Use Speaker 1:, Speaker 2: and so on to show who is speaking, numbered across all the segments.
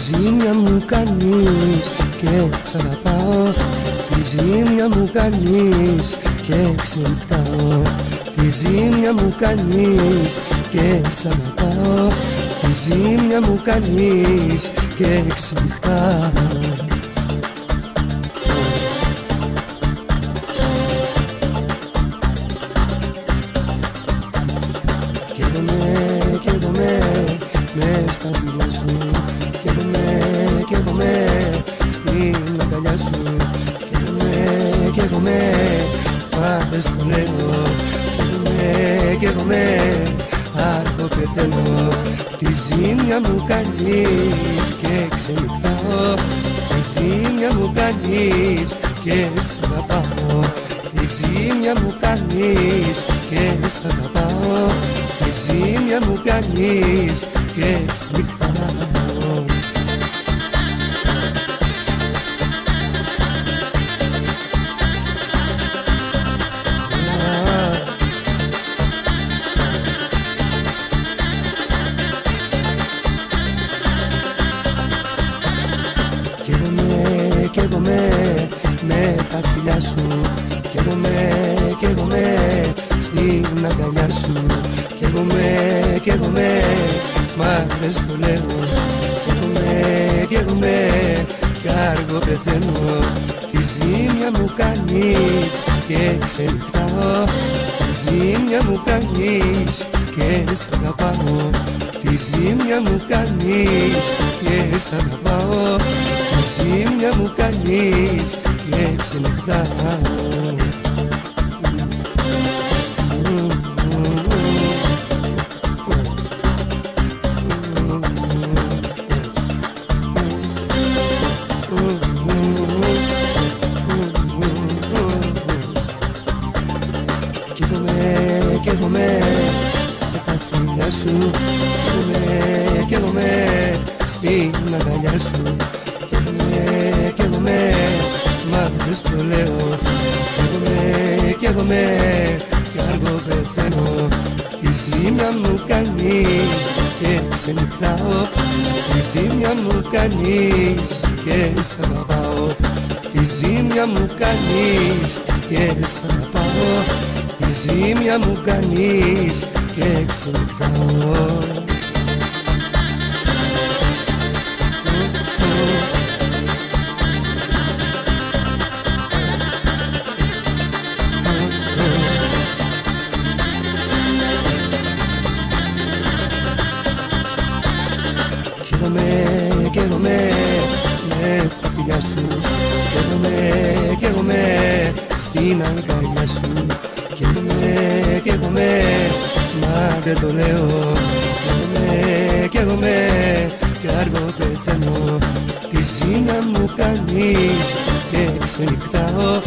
Speaker 1: ζήμια μου κάνεις και σ' αγαπάω. Τη ζήμια μου κάνεις και ξενυχτάω. Τη ζήμια μου κάνεις και σ' αγαπάω. Τη ζήμια μου κάνεις και ξενυχτάω. Καίγομαι μες στα φιλιά σου. Καίγομαι στην αγκαλιά σου. Καίγομαι μα δεν στο λέω. Καίγομαι αργό πεθαίνω. Τη ζήμια μου κάνεις και ξενυχτάω. Τη ζήμια μου κάνεις και σ' αγαπάω. Τη ζήμια μου κάνεις και σ' αγαπάω. Τη ζήμια μου κάνεις και ξενυχτάω. Καίγομαι με τα φιλιά σου. Καίγομαι στην αγκαλιά σου. Καίγομαι μα δεν στο λέω. Καίγομαι κι αργό πεθαίνω. Τη ζήμια μου κάνεις και ξενυχτάω. Τη ζήμια μου κάνεις και σ' αγαπάω. Τη ζήμια μου κάνεις και σ' αγαπάω. Τη ζήμια μου κάνεις και ξενυχτάω. Καίγομαι με τα φιλιά σου. Καίγομαι στην αγκαλιά σου. Καίγομαι μα δεν στο λέω. Καίγομαι κι αργό πεθαίνω. Τη ζήμια μου κάνεις και ξενυχτάω. Τη ζήμια μου κάνεις και σ' αγαπάω. Τη ζήμια μου κάνεις και σ' αγαπάω. Τη ζήμια μου κάνεις και ξενυχτάω. Καίγομαι μες στα φιλιά σου. Καίγομαι στην αγκαλιά σου. Καίγομαι μα δεν το λέω. Καίγομαι κι αργό πεθαίνω. Τη ζήμια μου κάνεις και ξενυχτάω.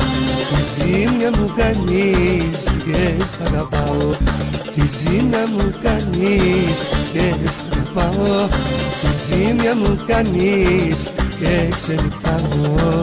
Speaker 1: Τη ζήμια μου κάνεις και σ' αγαπάω. Τη ζήμια μου κάνεις και σ' αγαπάω. Τη ζήμια μου κάνεις και ξενυχτάω.